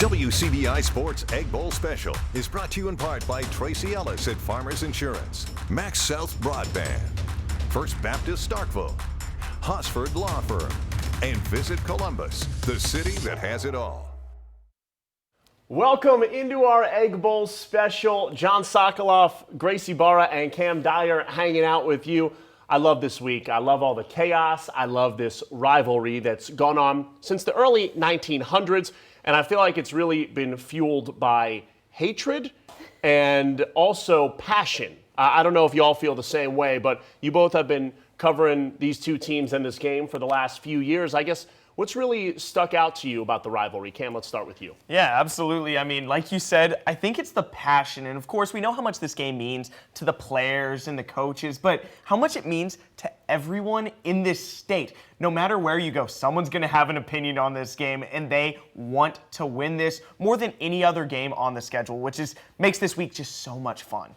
WCBI Sports Egg Bowl Special is brought to you in part by Tracy Ellis at Farmers Insurance, Max South Broadband, First Baptist Starkville, Hosford Law Firm, and Visit Columbus, the city that has it all. Welcome into our Egg Bowl Special. John Sokoloff, Gracie Barra, and Cam Dyer hanging out with you. I love this week. I love all the chaos. I love this rivalry that's gone on since the early 1900s. And I feel like it's really been fueled by hatred and also passion. I don't know if you all feel the same way, but you both have been covering these two teams in this game for the last few years. I guess what's really stuck out to you about the rivalry? Cam, let's start with you. Yeah, absolutely. I mean, like you said, I think it's the passion. And of course, we know how much this game means to the players and the coaches, but how much it means to everyone in this state. No matter where you go, someone's going to have an opinion on this game, and they want to win this more than any other game on the schedule, which makes this week just so much fun.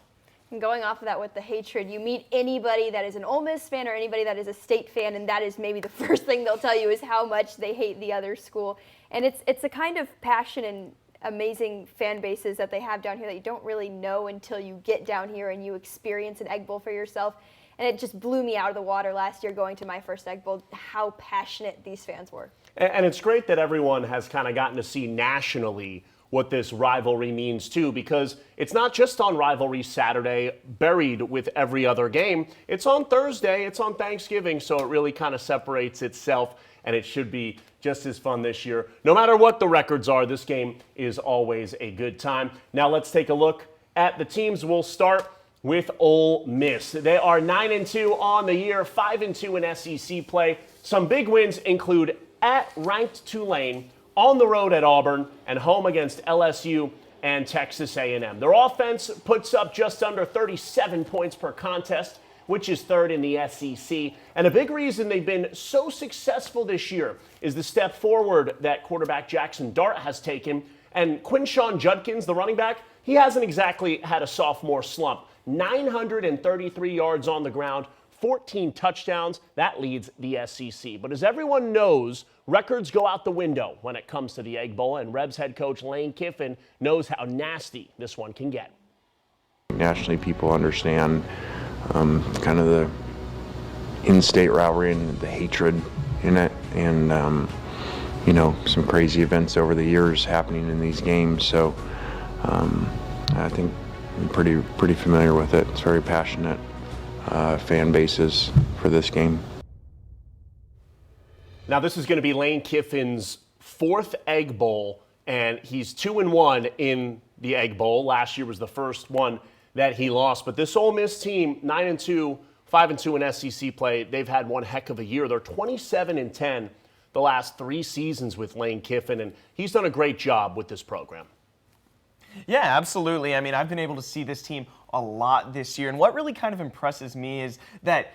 And going off of that with the hatred, you meet anybody that is an Ole Miss fan or anybody that is a State fan, and that is maybe the first thing they'll tell you is how much they hate the other school. And it's a kind of passion and amazing fan bases that they have down here that you don't really know until you get down here and you experience an Egg Bowl for yourself. And it just blew me out of the water last year going to my first Egg Bowl, how passionate these fans were. And it's great that everyone has kind of gotten to see nationally what this rivalry means too, because it's not just on Rivalry Saturday, buried with every other game. It's on Thursday, it's on Thanksgiving, so it really kind of separates itself, and it should be just as fun this year. No matter what the records are, this game is always a good time. Now let's take a look at the teams. We'll start with Ole Miss. They are 9-2 on the year, 5-2 in SEC play. Some big wins include at ranked Tulane, on the road at Auburn, and home against LSU and Texas A&M. Their offense puts up just under 37 points per contest, which is third in the SEC. And a big reason they've been so successful this year is the step forward that quarterback Jackson Dart has taken. And Quinshon Judkins, the running back, he hasn't exactly had a sophomore slump. 933 yards on the ground, 14 touchdowns. That leads the SEC. But as everyone knows, records go out the window when it comes to the Egg Bowl, and Rebs head coach Lane Kiffin knows how nasty this one can get. Nationally, people understand kind of the in-state rivalry and the hatred in it, and some crazy events over the years happening in these games. So I think I'm pretty familiar with it. It's very passionate fan bases for this game. Now, this is going to be Lane Kiffin's fourth Egg Bowl, and he's 2-1 in the Egg Bowl. Last year was the first one that he lost. But this Ole Miss team, 9-2, 5-2 in SEC play, they've had one heck of a year. They're 27-10 the last 3 seasons with Lane Kiffin, and he's done a great job with this program. Yeah, absolutely. I mean, I've been able to see this team a lot this year, and what really kind of impresses me is that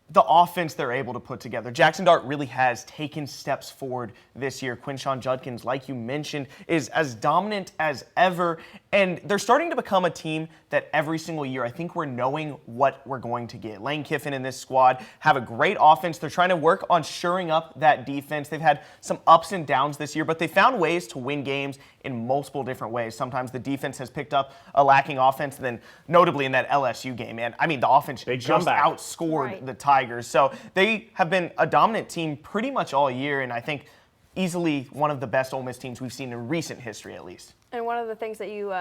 the offense they're able to put together. Jackson Dart really has taken steps forward this year. Quinshon Judkins, like you mentioned, is as dominant as ever, and they're starting to become a team that every single year I think we're knowing what we're going to get. Lane Kiffin and this squad have a great offense. They're trying to work on shoring up that defense. They've had some ups and downs this year, but they found ways to win games in multiple different ways. Sometimes the defense has picked up a lacking offense, and then notably in that LSU game, and I mean the offense just outscored the Tigers. So they have been a dominant team pretty much all year, and I think easily one of the best Ole Miss teams we've seen in recent history, at least. And one of the things that you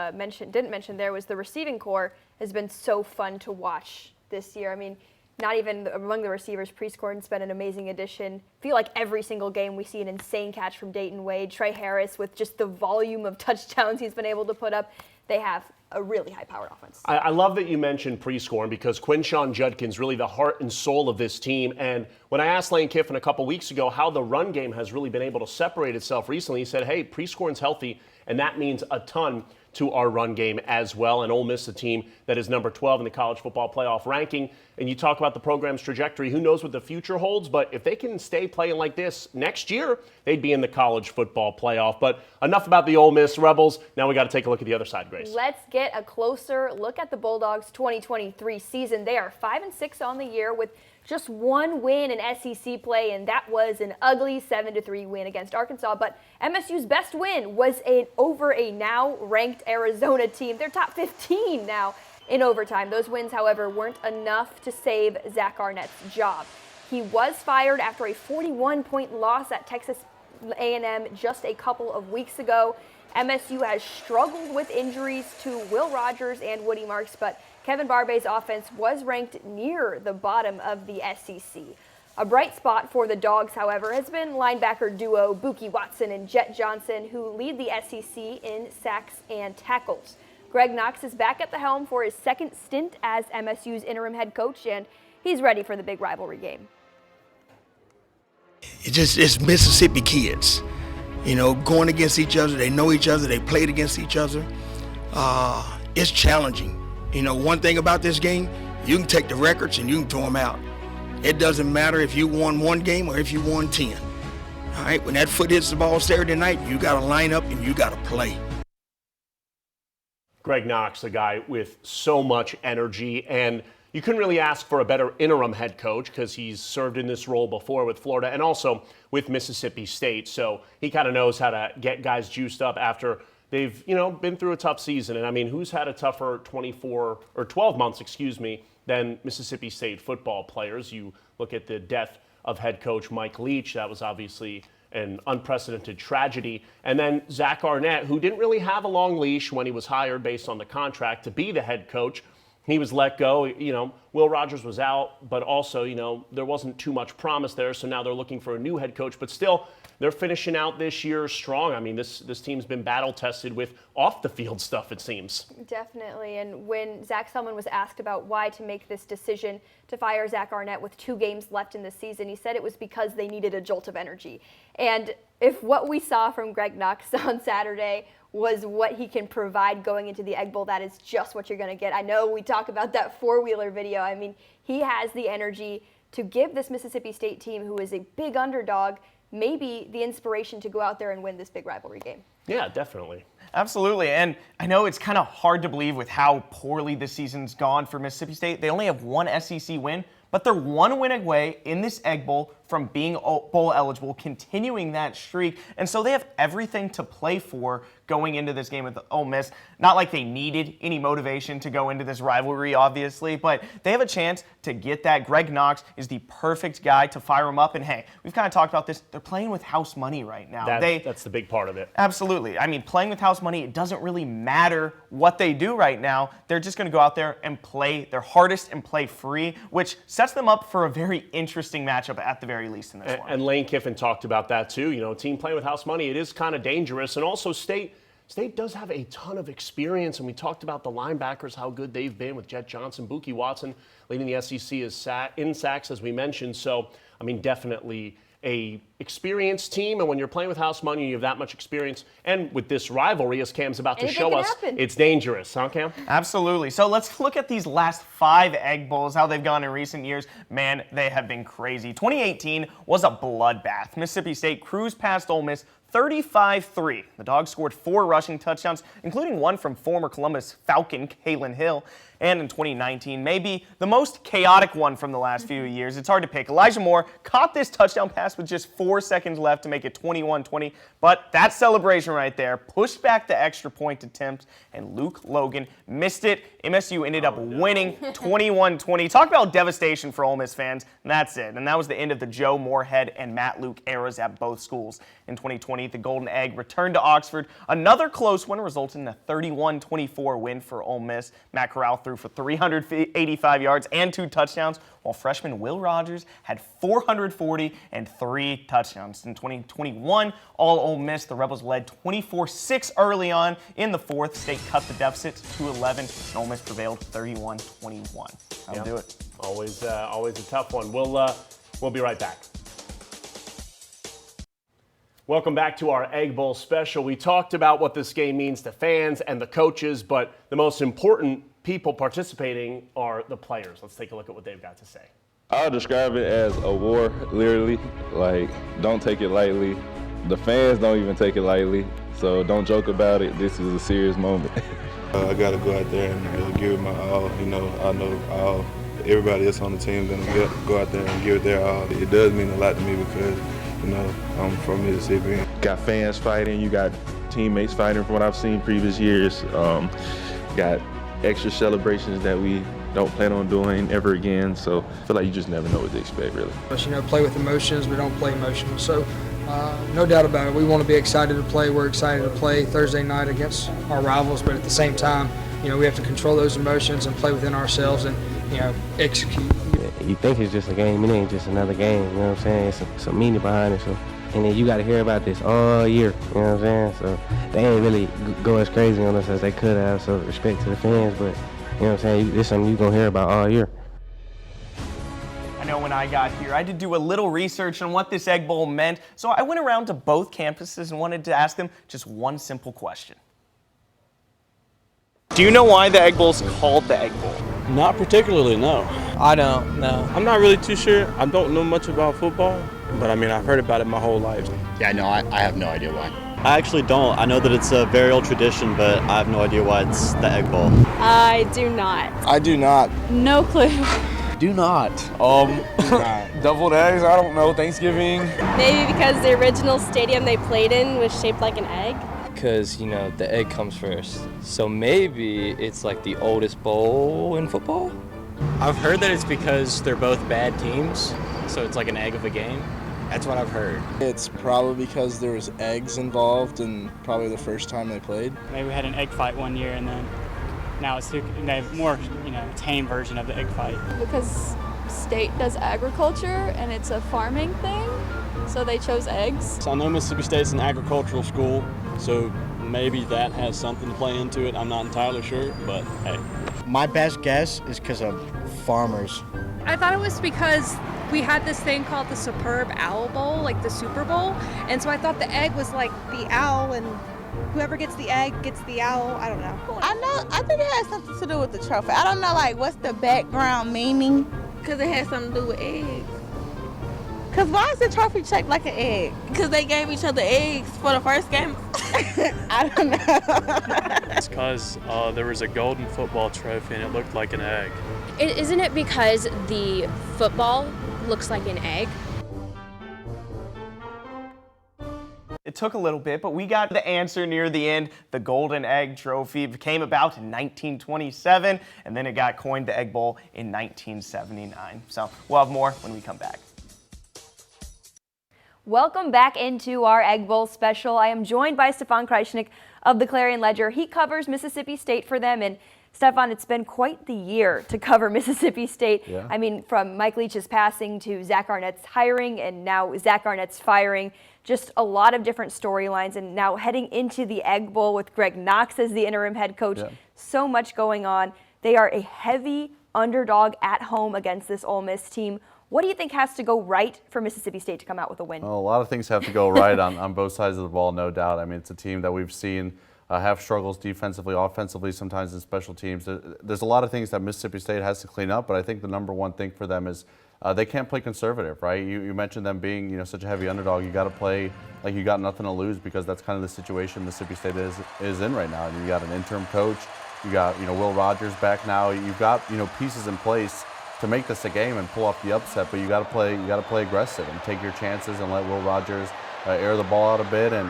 didn't mention there was the receiving core has been so fun to watch this year. I mean, not even among the receivers, Prescorn's been an amazing addition. I feel like every single game we see an insane catch from Dayton Wade. Trey Harris, with just the volume of touchdowns he's been able to put up, they have a really high-powered offense. I love that you mentioned Prescorn, because Quinshon Judkins really the heart and soul of this team. And when I asked Lane Kiffin a couple weeks ago how the run game has really been able to separate itself recently, he said, hey, Prescorn's healthy, and that means a ton to our run game as well. And Ole Miss, a team that is number 12 in the college football playoff ranking. And you talk about the program's trajectory. Who knows what the future holds? But if they can stay playing like this next year, they'd be in the college football playoff. But enough about the Ole Miss Rebels. Now we got to take a look at the other side, Grace. Let's get a closer look at the Bulldogs' 2023 season. They are 5-6 on the year with just one win in SEC play, and that was an ugly 7-3 win against Arkansas. But MSU's best win was over a now-ranked Arizona team. They're top 15 now in overtime. Those wins, however, weren't enough to save Zach Arnett's job. He was fired after a 41-point loss at Texas A&M just a couple of weeks ago. MSU has struggled with injuries to Will Rogers and Woody Marks, but Kevin Barbay's offense was ranked near the bottom of the SEC. A bright spot for the Dogs, however, has been linebacker duo Buki Watson and Jet Johnson, who lead the SEC in sacks and tackles. Greg Knox is back at the helm for his second stint as MSU's interim head coach, and he's ready for the big rivalry game. It's Mississippi kids, going against each other. They know each other. They played against each other. It's challenging. One thing about this game, you can take the records and you can throw them out. It doesn't matter if you won one game or if you won 10. All right, when that foot hits the ball Saturday night, you got to line up and you got to play. Greg Knox, a guy with so much energy, and you couldn't really ask for a better interim head coach because he's served in this role before with Florida and also with Mississippi State. So he kind of knows how to get guys juiced up after they've, been through a tough season. And I mean, who's had a tougher 12 months, than Mississippi State football players? You look at the death of head coach Mike Leach. That was obviously an unprecedented tragedy. And then Zach Arnett, who didn't really have a long leash when he was hired based on the contract to be the head coach. He was let go. Will Rogers was out, but also, there wasn't too much promise there. So now they're looking for a new head coach, but still they're finishing out this year strong. I mean, this team's been battle tested with off the field stuff, it seems. Definitely. And when Zach Selman was asked about why to make this decision to fire Zach Arnett with 2 games left in the season, he said it was because they needed a jolt of energy. And if what we saw from Greg Knox on Saturday was what he can provide going into the Egg Bowl, that is just what you're going to get. I know we talk about that four-wheeler video. I mean, he has the energy to give this Mississippi State team, who is a big underdog, maybe the inspiration to go out there and win this big rivalry game. Yeah, definitely. Absolutely, and I know it's kind of hard to believe with how poorly this season's gone for Mississippi State. They only have one SEC win, but they're one win away in this Egg Bowl from being bowl eligible, continuing that streak. And so they have everything to play for going into this game with Ole Miss. Not like they needed any motivation to go into this rivalry, obviously, but they have a chance to get that. Greg Knox is the perfect guy to fire them up. And hey, we've kind of talked about this. They're playing with house money right now. That's the big part of it. Absolutely. I mean, playing with house money, it doesn't really matter what they do right now. They're just going to go out there and play their hardest and play free, which sets them up for a very interesting matchup at the very least in this one. And Lane Kiffin talked about that too. A team playing with house money, it is kind of dangerous. And also State does have a ton of experience, and we talked about the linebackers, how good they've been with Jet Johnson, Buki Watson leading the SEC in sacks, as we mentioned. So, I mean, definitely a experienced team, and when you're playing with house money, you have that much experience. And with this rivalry, as Cam's about to show us, it's dangerous, huh, Cam? Absolutely. So let's look at these last 5 Egg Bowls, how they've gone in recent years. Man, they have been crazy. 2018 was a bloodbath. Mississippi State cruised past Ole Miss 35-3. The Dogs scored 4 rushing touchdowns, including one from former Columbus Falcon Kalen Hill. And in 2019, maybe the most chaotic one from the last few years. It's hard to pick. Elijah Moore caught this touchdown pass with just 4 seconds left to make it 21-20. But that celebration right there pushed back the extra point attempt, and Luke Logan missed it. MSU ended up winning 21-20. Talk about devastation for Ole Miss fans. And that's it. And that was the end of the Joe Moorhead and Matt Luke eras at both schools. In 2020, the Golden Egg returned to Oxford. Another close one resulted in a 31-24 win for Ole Miss. Matt Corral threw for 385 yards and 2 touchdowns, while freshman Will Rogers had 440 and 3 touchdowns. In 2021, all Ole Miss, the Rebels led 24-6 early on. In the 4th, State cut the deficit to 11, and Ole Miss prevailed 31-21. That'll do it. Always a tough one. We'll be right back. Welcome back to our Egg Bowl special. We talked about what this game means to fans and the coaches, but the most important people participating are the players. Let's take a look at what they've got to say. I'll describe it as a war, literally. Like, don't take it lightly. The fans don't even take it lightly, so don't joke about it. This is a serious moment. I got to go out there and give it my all. I know everybody else on the team is going to go out there and give it their all. It does mean a lot to me because, I'm from Mississippi. Got fans fighting, you got teammates fighting from what I've seen previous years. Got extra celebrations that we don't plan on doing ever again, so I feel like you just never know what to expect, really. But, play with emotions, we don't play emotional. So, no doubt about it, we want to be excited to play. We're excited to play Thursday night against our rivals, but at the same time, we have to control those emotions and play within ourselves and, execute. You think it's just a game, it ain't just another game, you know what I'm saying? It's some meaning behind it, so. And then you got to hear about this all year, you know what I'm saying? So they ain't really go as crazy on us as they could have, so respect to the fans, but, you know what I'm saying, this is something you're going to hear about all year. I know when I got here, I did do a little research on what this Egg Bowl meant, so I went around to both campuses and wanted to ask them just one simple question. Do you know why the Egg Bowl's called the Egg Bowl? Not particularly, no. I don't know. I'm not really too sure. I don't know much about football, but I've heard about it my whole life. Yeah, no, I have no idea why. I actually don't. I know that it's a very old tradition, but I have no idea why it's the Egg Bowl. I do not. I do not. No clue. Do not. Deviled eggs, I don't know, Thanksgiving. Maybe because the original stadium they played in was shaped like an egg. Because, the egg comes first. So maybe it's like the oldest bowl in football? I've heard that it's because they're both bad teams, so it's like an egg of a game. That's what I've heard. It's probably because there was eggs involved and probably the first time they played. Maybe we had an egg fight one year and then now it's a more, tame version of the egg fight. Because state does agriculture and it's a farming thing, so they chose eggs. So I know Mississippi State's an agricultural school, so maybe that has something to play into it. I'm not entirely sure, but hey. My best guess is because of farmers. I thought it was because we had this thing called the Superb Owl Bowl, like the Super Bowl, and so I thought the egg was like the owl, and whoever gets the egg gets the owl. I don't know. I think it has something to do with the trophy. I don't know, what's the background meaning? Because it has something to do with eggs. Because why is the trophy shaped like an egg? Because they gave each other eggs for the first game. I don't know. It's because there was a golden football trophy and it looked like an egg. Isn't it because the football looks like an egg? It took a little bit, but we got the answer near the end. The Golden Egg Trophy came about in 1927, and then it got coined the Egg Bowl in 1979. So we'll have more when we come back. Welcome back into our Egg Bowl special. I am joined by Stefan Kreisnick of the Clarion Ledger. He covers Mississippi State for them, and Stefan, it's been quite the year to cover Mississippi State. Yeah. From Mike Leach's passing to Zach Arnett's hiring and now Zach Arnett's firing. Just a lot of different storylines, and now heading into the Egg Bowl with Greg Knox as the interim head coach. Yeah. So much going on. They are a heavy underdog at home against this Ole Miss team. What do you think has to go right for Mississippi State to come out with a win? Well, a lot of things have to go right on both sides of the ball, no doubt. It's a team that we've seen have struggles defensively, offensively, sometimes in special teams. There's a lot of things that Mississippi State has to clean up, but I think the number one thing for them is they can't play conservative, right? You mentioned them being such a heavy underdog. You got to play like you got nothing to lose, because that's kind of the situation Mississippi State is in right now. And you got an interim coach, you got Will Rogers back now. You've got pieces in place to make this a game and pull off the upset, but you got to play aggressive and take your chances and let Will Rogers air the ball out a bit and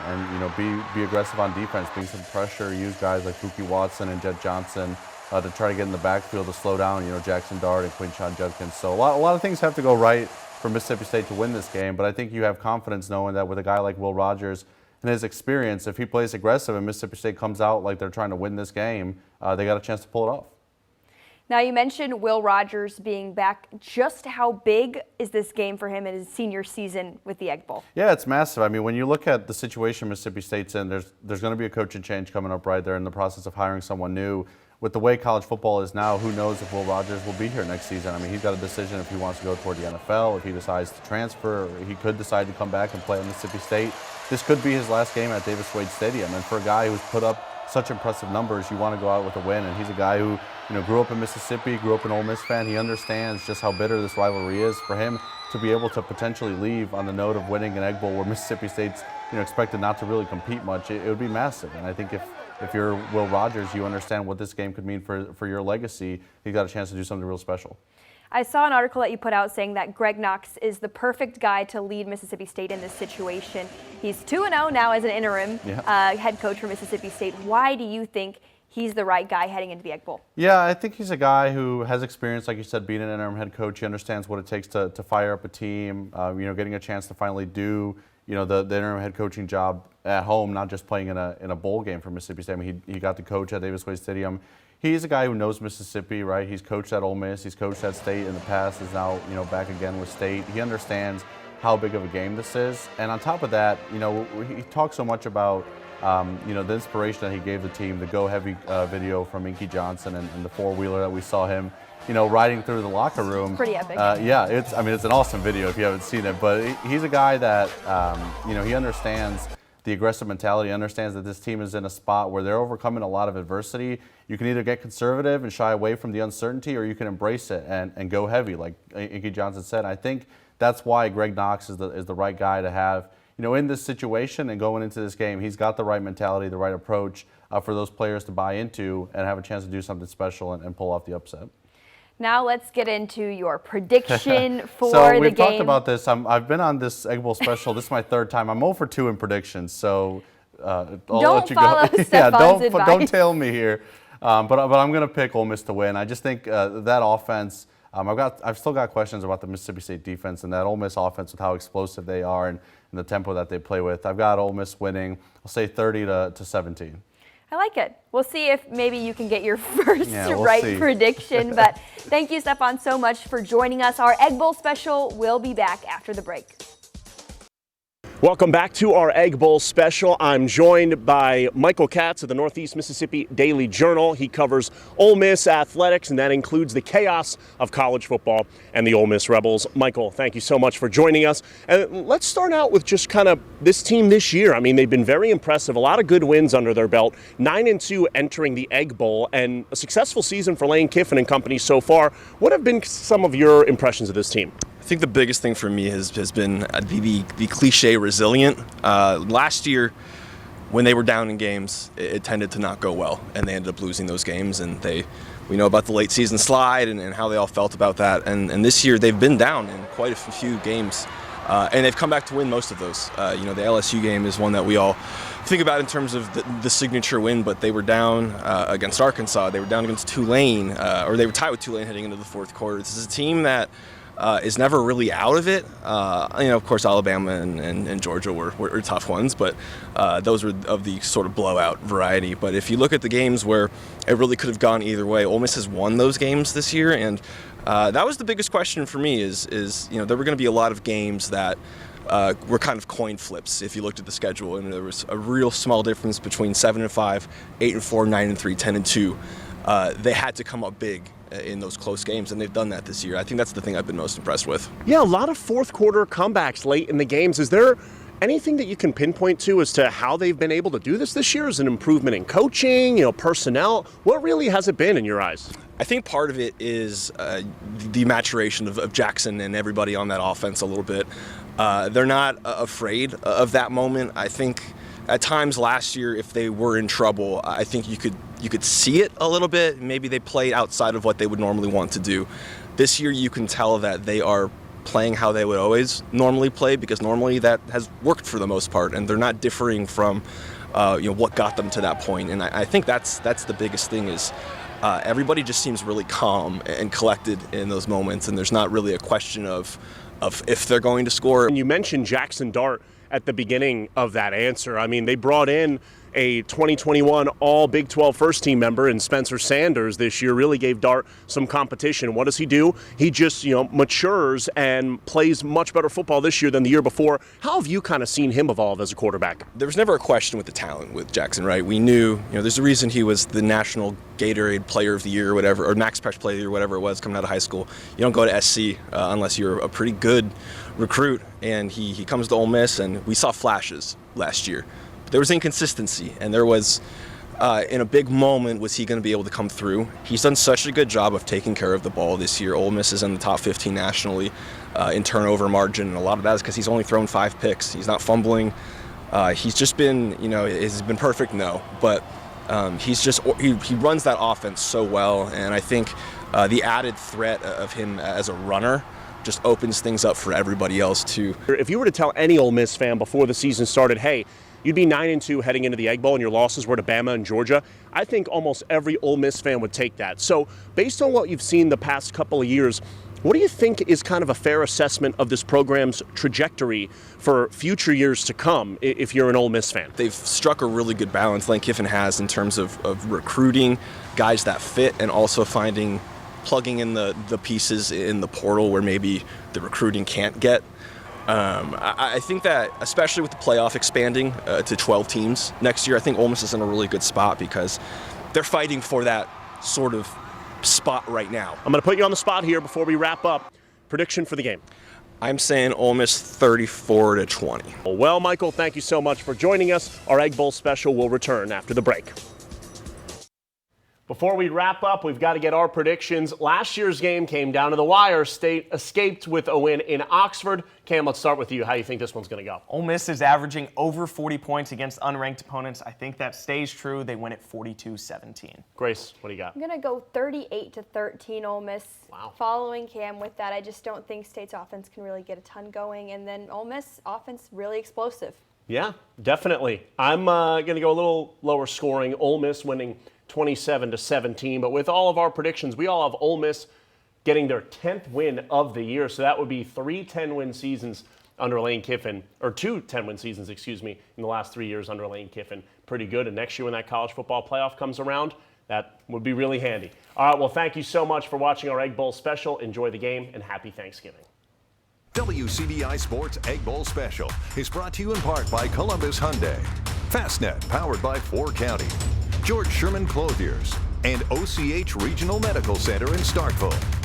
be aggressive on defense, bring some pressure, use guys like Buki Watson and Jet Johnson to try to get in the backfield to slow down Jackson Dart and Quinshon Judkins. So a lot of things have to go right for Mississippi State to win this game, but I think you have confidence knowing that with a guy like Will Rogers and his experience, if he plays aggressive and Mississippi State comes out like they're trying to win this game, they got a chance to pull it off. Now, you mentioned Will Rogers being back. Just how big is this game for him in his senior season with the Egg Bowl? Yeah, it's massive. When you look at the situation Mississippi State's in, there's going to be a coaching change coming up right there in the process of hiring someone new. With the way college football is now, who knows if Will Rogers will be here next season. He's got a decision if he wants to go toward the NFL, if he decides to transfer, or he could decide to come back and play at Mississippi State. This could be his last game at Davis Wade Stadium, and for a guy who's put up such impressive numbers, you want to go out with a win. And he's a guy who grew up in Mississippi, grew up an Ole Miss fan. He understands just how bitter this rivalry is. For him to be able to potentially leave on the note of winning an Egg Bowl where Mississippi State's expected not to really compete much, it would be massive. And I think if you're Will Rogers, you understand what this game could mean for your legacy. You got a chance to do something real special. I saw an article that you put out saying that Greg Knox is the perfect guy to lead Mississippi State in this situation. He's 2-0 now as an interim head coach for Mississippi State. Why do you think he's the right guy heading into the Egg Bowl? Yeah, I think he's a guy who has experience, like you said, being an interim head coach. He understands what it takes to fire up a team, getting a chance to finally do, the interim head coaching job at home, not just playing in a bowl game for Mississippi State. I mean, he got to coach at Davis Wade Stadium. He's a guy who knows Mississippi, right? He's coached at Ole Miss. He's coached at State in the past. Is now, back again with State. He understands how big of a game this is. And on top of that, he talks so much about, the inspiration that he gave the team, the Go Heavy video from Inky Johnson and the four-wheeler that we saw him, riding through the locker room. Pretty epic. It's an awesome video if you haven't seen it. But he's a guy that, he understands the aggressive mentality, understands that this team is in a spot where they're overcoming a lot of adversity. You can either get conservative and shy away from the uncertainty, or you can embrace it and go heavy, like Inky Johnson said. I think that's why Greg Knox is the right guy to have, in this situation and going into this game. He's got the right mentality, the right approach for those players to buy into and have a chance to do something special and pull off the upset. Now let's get into your prediction for so the game. We've talked about this. I've been on this Egg Bowl special. This is my third time. I'm 0 for 2 in predictions, so I'll let you go. Don't tail me here. But I'm going to pick Ole Miss to win. I just think that offense. I've still got questions about the Mississippi State defense and that Ole Miss offense with how explosive they are and the tempo that they play with. I've got Ole Miss winning. I'll say 30-17. I like it. We'll see if maybe you can get your first see. prediction. But thank you, Stephon, so much for joining us. Our Egg Bowl special will be back after the break. Welcome back to our Egg Bowl special. I'm joined by Michael Katz of the Northeast Mississippi Daily Journal. He covers Ole Miss athletics, and that includes the chaos of college football and the Ole Miss Rebels. Michael, thank you so much for joining us. And let's start out with just kind of this team this year. I mean, they've been very impressive. A lot of good wins under their belt. 9-2 entering the Egg Bowl, and a successful season for Lane Kiffin and company so far. What have been some of your impressions of this team? I think the biggest thing for me has been the cliche resilient. Last year, when they were down in games, it tended to not go well, and they ended up losing those games. And we know about the late season slide and how they all felt about that. And this year, they've been down in quite a few games, and they've come back to win most of those. The LSU game is one that we all think about in terms of the signature win, but they were down against Arkansas. They were down against Tulane, or they were tied with Tulane heading into the fourth quarter. This is a team that is never really out of it. Of course, Alabama and Georgia were tough ones, but those were of the sort of blowout variety. But if you look at the games where it really could have gone either way, Ole Miss has won those games this year, and that was the biggest question for me is there were going to be a lot of games that were kind of coin flips if you looked at the schedule, and there was a real small difference between 7-5, 8-4, 9-3, 10-2. They had to come up big in those close games, and they've done that this year. I think that's the thing I've been most impressed with. Yeah, a lot of fourth quarter comebacks late in the games. Is there anything that you can pinpoint to as to how they've been able to do this year? Is an improvement in coaching, personnel? What really has it been in your eyes? I think part of it is the maturation of Jackson and everybody on that offense a little bit. They're not afraid of that moment. I think at times last year, if they were in trouble, I think you could see it a little bit. Maybe they played outside of what they would normally want to do. This year, you can tell that they are playing how they would always normally play, because normally that has worked for the most part, and they're not differing from what got them to that point. And I think that's the biggest thing is everybody just seems really calm and collected in those moments, and there's not really a question of if they're going to score. And you mentioned Jackson Dart at the beginning of that answer. I mean, they brought in a 2021 all Big 12 first team member in Spencer Sanders this year, really gave Dart some competition. What does he do? He just, matures and plays much better football this year than the year before. How have you kind of seen him evolve as a quarterback? There was never a question with the talent with Jackson, right? We knew, there's a reason he was the National Gatorade Player of the Year or whatever, or Max Preps Player of the Year, whatever it was, coming out of high school. You don't go to SC unless you're a pretty good recruit, and he comes to Ole Miss, and we saw flashes last year. There was inconsistency, and there was, in a big moment, was he going to be able to come through? He's done such a good job of taking care of the ball this year. Ole Miss is in the top 15 nationally in turnover margin, and a lot of that is because he's only thrown 5 picks. He's not fumbling. He's just been, has been perfect? No, but he runs that offense so well, and I think the added threat of him as a runner just opens things up for everybody else too. If you were to tell any Ole Miss fan before the season started, hey, you'd be 9-2 heading into the Egg Bowl and your losses were to Bama and Georgia, I think almost every Ole Miss fan would take that. So based on what you've seen the past couple of years, what do you think is kind of a fair assessment of this program's trajectory for future years to come if you're an Ole Miss fan? They've struck a really good balance, Lane Kiffin has, in terms of recruiting guys that fit and also plugging in the pieces in the portal where maybe the recruiting can't get. I think that, especially with the playoff expanding to 12 teams next year, I think Ole Miss is in a really good spot because they're fighting for that sort of spot right now. I'm going to put you on the spot here before we wrap up. Prediction for the game. I'm saying Ole Miss 34-20. Well, Michael, thank you so much for joining us. Our Egg Bowl special will return after the break. Before we wrap up, we've got to get our predictions. Last year's game came down to the wire. State escaped with a win in Oxford. Cam, let's start with you. How do you think this one's going to go? Ole Miss is averaging over 40 points against unranked opponents. I think that stays true. They win at 42-17. Grace, what do you got? I'm going to go 38-13 Ole Miss. Wow. Following Cam with that, I just don't think State's offense can really get a ton going. And then Ole Miss offense really explosive. Yeah, definitely. I'm going to go a little lower scoring. Ole Miss winning 27-17. But with all of our predictions, we all have Ole Miss getting their 10th win of the year. So that would be 3 10-win seasons under Lane Kiffin, or 2 10-win seasons, excuse me, in the last 3 years under Lane Kiffin. Pretty good. And next year when that college football playoff comes around, that would be really handy. All right, well, thank you so much for watching our Egg Bowl special. Enjoy the game and happy Thanksgiving. WCBI Sports Egg Bowl Special is brought to you in part by Columbus Hyundai, Fastnet powered by 4 County, George Sherman Clothiers, and OCH Regional Medical Center in Starkville.